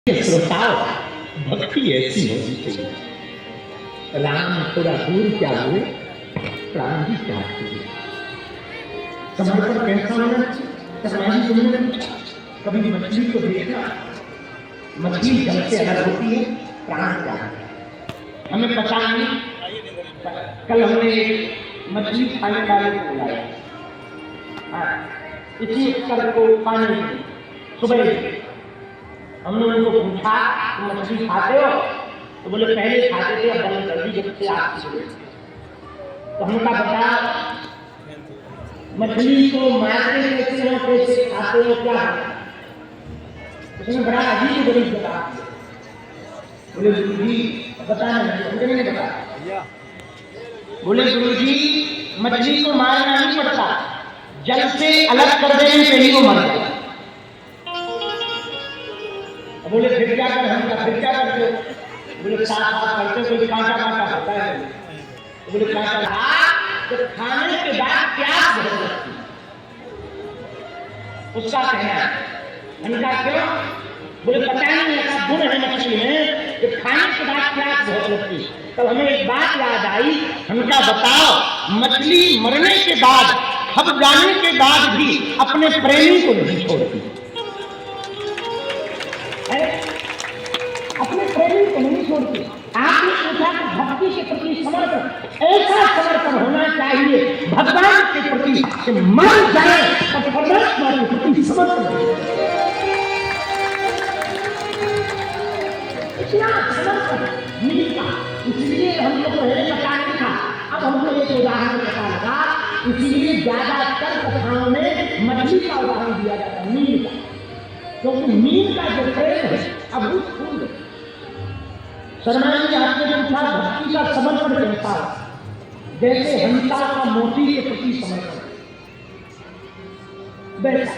श्रोताओ, भक्ति ऐसी होनी चाहिए। राम थोड़ा दूर क्या हुए, प्राण भी त्याग हुए। समर्पण कैसा होना चाहिए? समाधि तुमने कभी मछली को देखा? मछली जल से अलग होती है, प्राण त्याग। हमें पता नहीं, कल हमने मछली खाने वाले को बुलाया, इसी उत्तर को पानी सुबह हमने उनको पूछा तुम मछली खाते हो? तो बोले पहले खाते थे, अब बंद कर दी जब से आप। तो हमने कहा बता, मछली को मारते कैसे हो, कैसे खाते हो, क्या? उसने बड़ा अजीब गरीब जवाब दिया। बोले गुरु जी बताना, मुझे नहीं बता। बोले गुरु जी मछली को मारना नहीं पड़ता, जल से अलग कर देने पे ही वो मर जाए। बोले फिर क्या कर, हम फिर क्या करते हो? बोले साथ करते, कोई कांटा कांटा होता है। बोले कांटा तो खाने के बाद प्यास बहुत लगती है, उसका कहना है। हमने कहा क्यों? बोले पता नहीं ऐसा गुण है मछली में कि खाने के बाद प्यास बहुत लगती है। तब हमें एक बात याद आई। हमने कहा बताओ, मछली मरने के बाद, खप जाने के बाद भी अपने प्रेमी को नहीं छोड़ती, अपने प्रेमी को नहीं छोड़ती। आपने पूछा कि भक्ति के प्रति समर्पण, ऐसा समर्पण होना चाहिए भगवान के प्रति कि मर जाए और परमात्मा के प्रति समर्पण। इतना समर्पण मिलता, इसलिए हम लोग को पता नहीं था। अब हमको एक उदाहरण पता लगा, इसलिए ज्यादातर कथाओं में मछली का उदाहरण दिया जाता है, नील का, क्योंकि नील का जो प्रेम है अभूतपूर्व। शर्मा जी आपने पूछा भक्ति का समर्पण कैसा है? जैसे हंसा का मोती के प्रति समर्पण, वैसा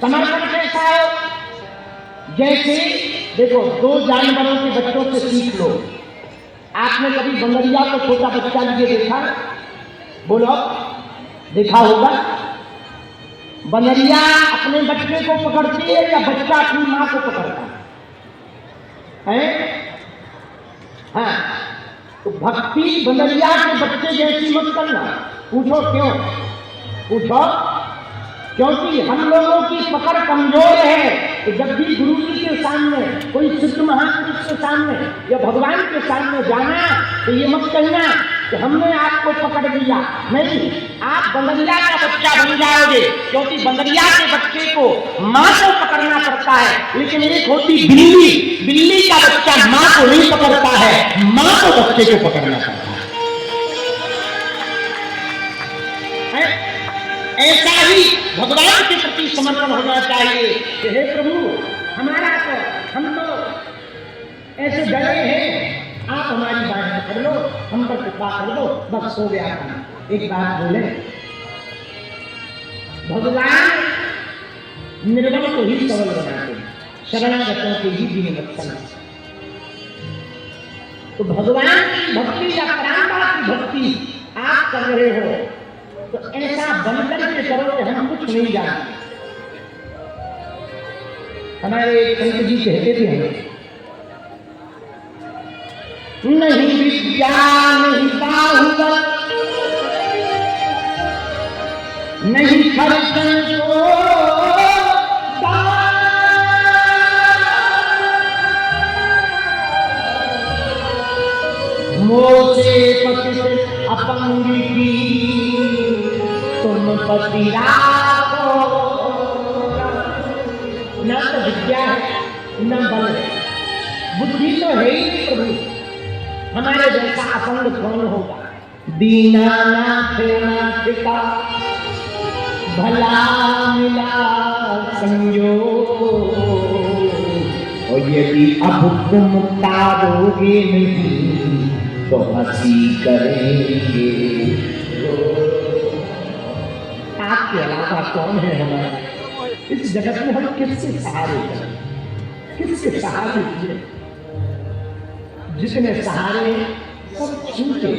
समर्पण कैसा है? जैसे देखो, दो जानवरों के बच्चों से सीख लो। आपने कभी बंदरिया को छोटा बच्चा लिए देखा? बोलो, देखा होगा। बंदरिया अपने बच्चे को पकड़ती है या बच्चा अपनी मां को पकड़ता है? हाँ, तो भक्ति बंदरिया के बच्चे जैसी मत करना। पूछो क्यों? पूछो क्योंकि हम लोगों की पकड़ कमजोर है। तो जब भी गुरु जी के सामने, कोई सिद्ध महापुरुष के सामने या भगवान के सामने जाना, तो ये मत कहना कि हमने आपको पकड़ लिया। नहीं, आप बंदरिया का बच्चा बन जाओगे, क्योंकि बंदरिया के बच्चे को माँ को पकड़ना पड़ता है। लेकिन एक होती बिल्ली, बिल्ली का बच्चा माँ को नहीं पकड़ता है, माँ को बच्चे को पकड़ना पड़ता है। ऐसा ही भगवान के प्रति समर्पण होना चाहिए कि हे प्रभु, हमारा तो, हम तो ऐसे डरे हैं, आप हमारी बात पकड़ लो, हम पर कृपा कर दो, बस हो गया। एक बात बोले, भगवान निर्बल को ही सबल बनाते हैं, शरणागतों के ही दिन बच्चन। तो भगवान की भक्ति या परंपरा की भक्ति आप कर रहे हो, तो ऐसा बनकर के करो कि हम कुछ नहीं जानते। हमारे संत जी कहते थे, नहीं विद्या नहीं बाहुबल, नहीं खर्चन को मोसे पति अपंगी की तुम पति राखो। न तो विद्या है न बल है, बुद्धि तो है ही प्रभु। हमारे जैसा अपंग कौन होगा? दीनानाथ नाथिका भला मिला संयोग, और यदि अब तुम तारोगे नहीं तो हंसी करेंगे। आपके अलावा कौन है हमारा? इस जगत में हम किससे सहारे करें? किसके सहारे जिए? जितने सहारे सब छूटे।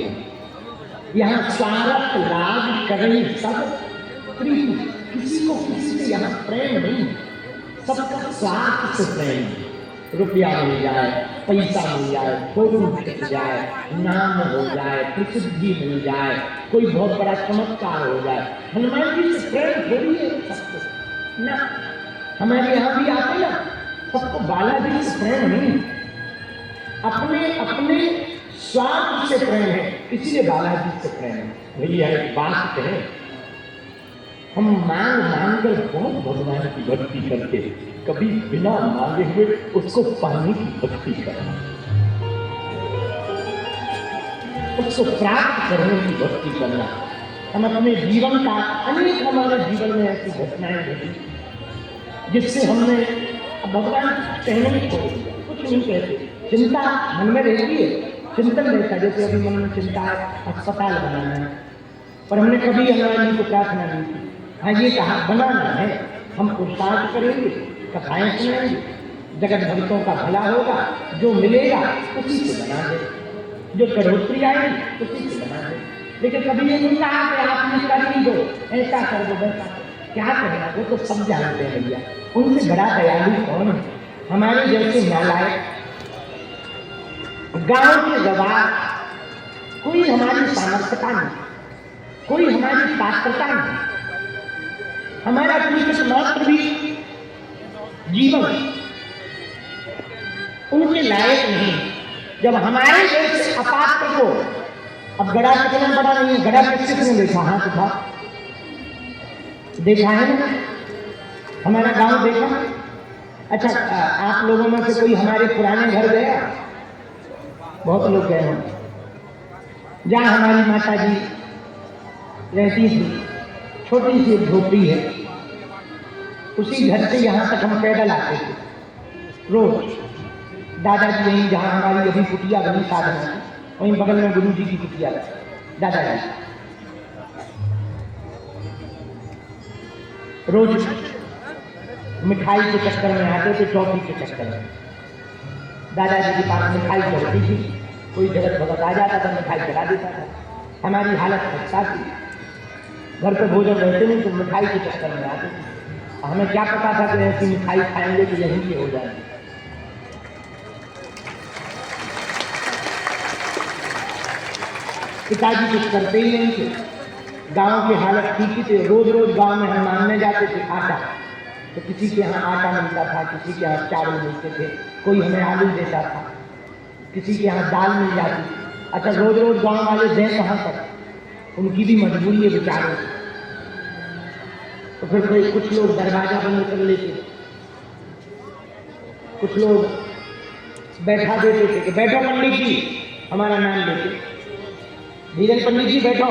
यहाँ स्वार्थ लाभ करें सब प्रीति, किसी को किसी से यहाँ प्रेम नहीं। सबका स्वार्थ से प्रेम है। रुपया मिल जाए, पैसा मिल जाए, फोटो खिंच जाए, नाम हो जाए, प्रसिद्धि मिल जाए, कोई बहुत बड़ा चमत्कार हो जाए, हनुमान जी से प्रेम थोड़ी है सबको ना। हमारे यहाँ भी आते ना, सबको बालाजी से प्रेम नहीं, अपने अपने स्वार्थ से प्रेम है, इसीलिए बालाजी से प्रेम है। भैया एक बात कहें, हम मांग मांग कर बहुत भगवान की भक्ति करते, कभी बिना मांगे हुए उसको पाने की भक्ति करना, उसको प्राप्त करने की भक्ति करना। हम अपने जीवन का अनेक हमारे जीवन में ऐसी घटनाएं घटी जिससे हमने भगवान कहने में छोड़ दिया, कुछ नहीं कहते, चिंता मन में रहती है, चिंतन रहता है। जैसे अभी मन में चिंता है अस्पताल बनाना है, पर हमने कभी हनुमान जी को प्रार्थना नहीं की, हाँ ये कहा बनाना है, हम पुरुषार्थ करेंगे, कथाएं सुनेंगे, जगत भक्तों का भला होगा, जो मिलेगा उसी से बना दे, जो बढ़ोतरी आएगी उसी से बना दे। लेकिन कभी ये नहीं कहा कि आपने कर ही दो, ऐसा कर दो वैसा, क्या कहना, वो तो सब जानते हैं भैया, उनसे बड़ा दयालु कौन है। हमारे जैसे नालायक गांव के गवाह, कोई हमारी सामर्थ्यता नहीं, कोई हमारी पात्रता नहीं, हमारा कुछ मात्र भी जीवन उनके लायक नहीं। जब हमारे जैसे अपात्र को, अब गड़ा कितना बड़ा नहीं है, गड़ा किसने देखा, हाथ उठा, देखा है ना, हमारा गांव देखा। अच्छा, आप लोगों में से कोई हमारे पुराने घर गया? बहुत लोग गए हैं, जहाँ हमारी माता जी रहती थी, छोटी सी झोपड़ी है, उसी घर से यहाँ तक हम पैदल आते थे रोज। दादाजी यहीं, जहाँ हमारी अभी कुटिया बनी साधना की, वहीं बगल में गुरु जी की कुटिया है, दादाजी रोज मिठाई के चक्कर में आते थे, चौकी के चक्कर में। दादाजी के पास मिठाई चढ़ती थी, कोई जगत भगत आ जाता था, मिठाई चढ़ा देता था। हमारी हालत खस्ता थी, घर पे भोजन रहते नहीं तो मिठाई के चक्कर में आते थे। हमें क्या पता था कि ऐसी मिठाई खाएंगे तो यहीं के हो जाएंगे। पिताजी कुछ करते ही नहीं थे, गांव की हालत ठीक ही थी। रोज रोज गांव में हम मांगने जाते थे आटा, तो किसी के यहाँ आटा मिलता था, किसी के यहाँ चावल मिलते थे, कोई हमें आलू देता था, किसी के यहाँ दाल मिल जाती। अच्छा, रोज रोज गांव वाले दें कहाँ तक, उनकी भी मजबूरी है बेचारों की। तो फिर कोई, कुछ लोग दरवाजा बंद कर लेते, कुछ लोग बैठा देते थे कि बैठो पंडित जी, हमारा नाम लेते, धीरेन्द्र पंडित जी बैठो,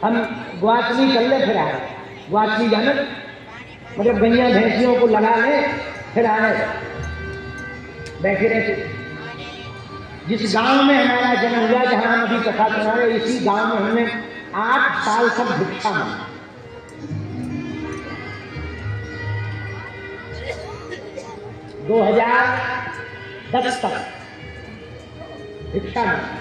हम ग्वाचनी कर ले फिर आए। ग्वाचनी जाने मतलब गैया भैंसियों को लगा ले फिर आए, बैठे रहते। जिस गांव में हमारा जन्म हुआ, जहां हम अभी कथा सुना रहे, इसी गांव में हमने 8 साल तक भिक्षा मांगी। 2010 तक भिक्षा मांगी।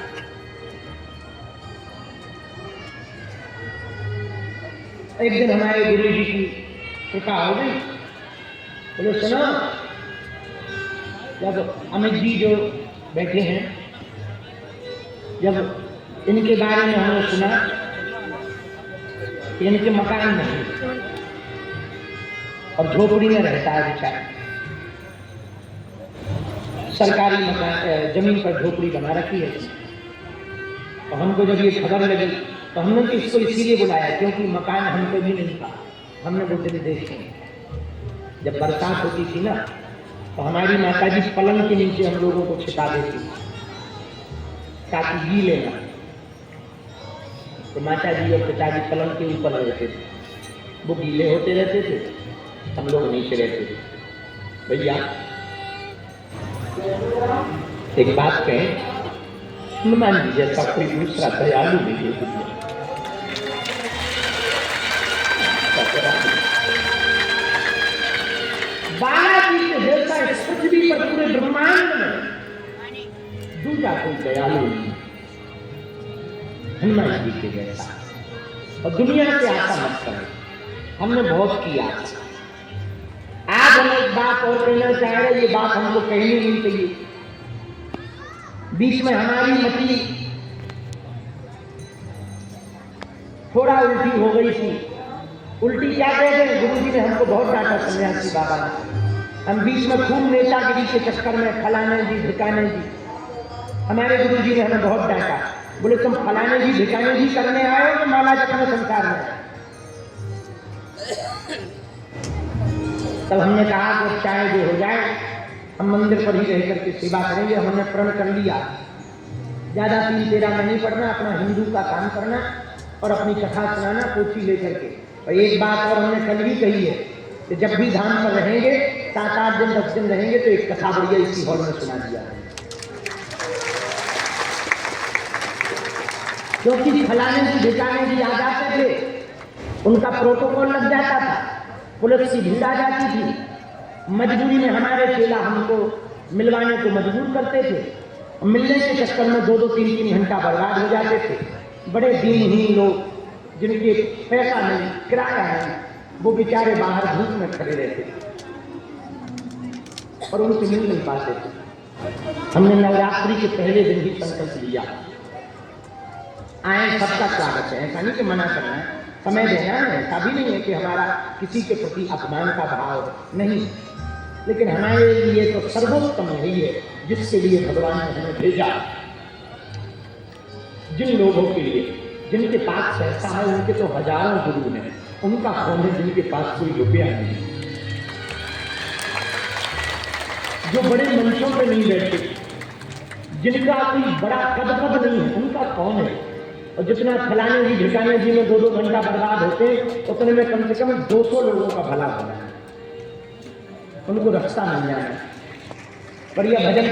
एक दिन हमारे गुरु जी की कृपा हो गई, बोले सुनो, जब अमित जी जो बैठे हैं, जब इनके बारे में हमने सुना कि इनके मकान नहीं और झोपड़ी में रहता है बेचारा, सरकारी मकान जमीन पर झोपड़ी बना रखी है। तो हमको जब ये खबर लगी तो हमने तो इसको इसीलिए बुलाया क्योंकि मकान हमको भी नहीं था, हमने दूसरे देश में। जब बरसात होती थी ना तो हमारी माता जी पलंग के नीचे हम लोगों को छिपा देती ताकि गीले ना। तो माता जी और पिताजी पलंग के ऊपर रहते थे, वो गीले होते रहते थे, हम लोग नीचे रहते थे। भैया एक बात कहें, हनुमान जी जैसा कोई दूसरा दयालु नहीं है दुनिया। बालाजी के जैसा इस पृथ्वी पर पूरे ब्रह्मांड में दूसरा कोई दयालु नहीं, हनुमान जी के जैसा। और दुनिया से आशा मत करें, हमने बहुत किया, आज हम एक बात और कहना चाह रहे, ये बात हमको कहनी नहीं चाहिए। बीच में हमारी मति थोड़ा उल्टी हो गई थी। उल्टी क्या कहते हैं, गुरु जी ने हमको बहुत डांटा, सन्यासी बाबा ने। हम बीच में खूब नेतागिरी के चक्कर में फलाने जी ढिकाने जी, हमारे गुरु जी ने हमें बहुत डांटा। बोले तुम फलाने जी ढिकाने जी करने आए हो तो माला जपने संसार में। तब हमने कहा कि चाहे जो हो जाए हम मंदिर पर ही रह करके सेवा करेंगे। हमने प्रण कर लिया, ज्यादा 3-13 में नहीं पढ़ना, अपना हिंदू का काम करना और अपनी कथा सुनाना पोथी लेकर के। और एक बात और हमने कल भी कही है कि जब भी धाम पर रहेंगे 7-8 दिन 10 दिन रहेंगे तो एक कथा बढ़िया इसी हॉल में सुना दिया। क्योंकि फलाने जी ढिकाने जी आ जाते थे, उनका प्रोटोकॉल लग जाता था, पुलिस की भीड़ आ जाती थी। मजबूरी में हमारे चेला हमको मिलवाने को मजबूर करते थे। मिलने के चक्कर में 2-2 3-3 घंटा बर्बाद हो जाते थे। बड़े दिनहीन लोग जिनके पैसा नहीं, किराया नहीं, वो बेचारे बाहर धूप में खड़े रहते और उनसे मिल नहीं पाते थे। हमने नवरात्रि के पहले दिन ही संकल्प लिया, आए सबका स्वागत है, ऐसा नहीं कि मना करना है, समय देना है, ऐसा भी नहीं है कि हमारा किसी के प्रति अपमान का भाव नहीं, लेकिन हमारे लिए तो सर्वोत्तम यही है जिसके लिए भगवान ने हमें भेजा। जिन लोगों के लिए जिनके पास पैसा है उनके तो हजारों गुरु हैं, उनका कौन है जिनके पास कोई रुपया नहीं, जो बड़े मंचों पे नहीं बैठते, जिनका कोई बड़ा कद नहीं है, उनका कौन है। और जितना फलाने जी ढिकाने जी में 2-2 घंटा बर्बाद होते उतने में कम से कम 200 लोगों का भला होना है, उनको रास्ता मिल जाए। बढ़िया भजन